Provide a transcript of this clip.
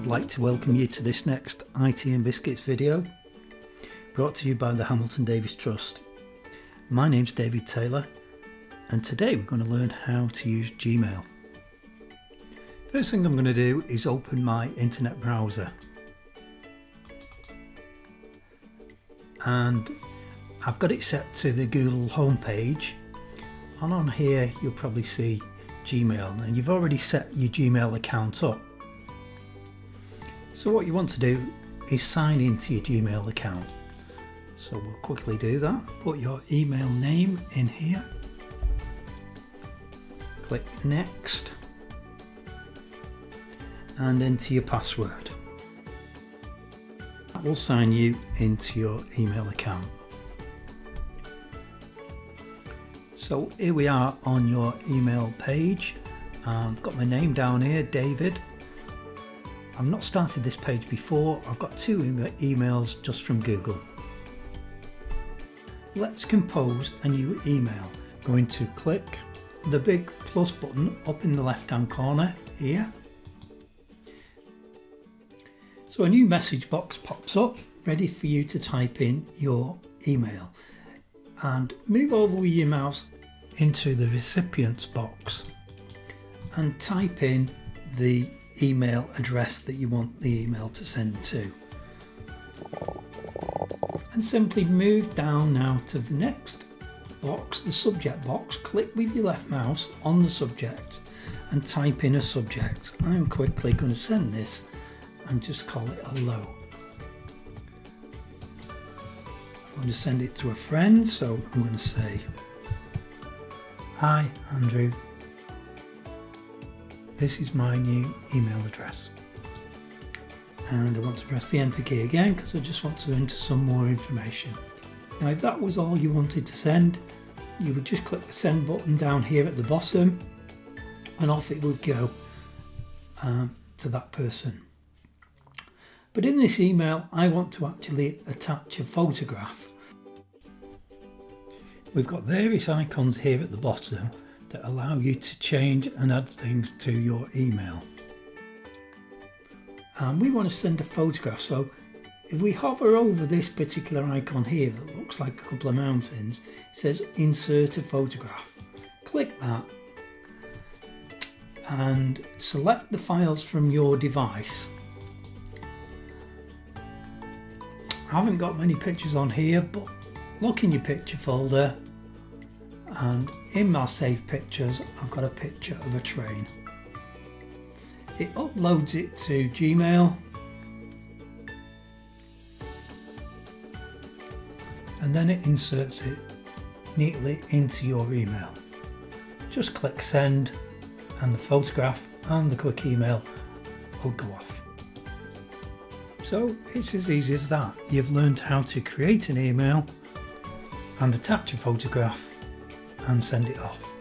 I'd like to welcome you to this next IT and Biscuits video, brought to you by the Hamilton Davies Trust. My name's David Taylor, and today we're going to learn how to use Gmail. First thing I'm going to do is open my internet browser. And I've got it set to the Google homepage, and on here you'll probably see Gmail, and you've already set your Gmail account up. So what you want to do is sign into your Gmail account. So we'll quickly do that. Put your email name in here. Click next and enter your password. That will sign you into your email account. So here we are on your email page. I've got my name down here, David. I've not started this page before. I've got two emails just from Google. Let's compose a new email. Going to click the big plus button up in the left hand corner here. So a new message box pops up, ready for you to type in your email. And move over with your mouse into the recipients box and type in the email address that you want the email to send to. And simply move down now to the next box, the subject box. Click with your left mouse on the subject and type in a subject. I'm quickly going to send this and just call it hello. I'm going to send it to a friend, so I'm going to say, "Hi Andrew, this is my new email address." And I want to press the enter key again because I just want to enter some more information. Now if that was all you wanted to send, you would just click the send button down here at the bottom and off it would go to that person. But in this email I want to actually attach a photograph. We've got various icons here at the bottom that allow you to change and add things to your email. And we want to send a photograph, so if we hover over this particular icon here that looks like a couple of mountains, it says insert a photograph. Click that and select the files from your device. I haven't got many pictures on here, but look in your picture folder, and in my saved pictures I've got a picture of a train. It uploads it to Gmail and then it inserts it neatly into your email. Just click send and the photograph and the quick email will go off. So it's as easy as that. You've learned how to create an email and attach a photograph and send it off.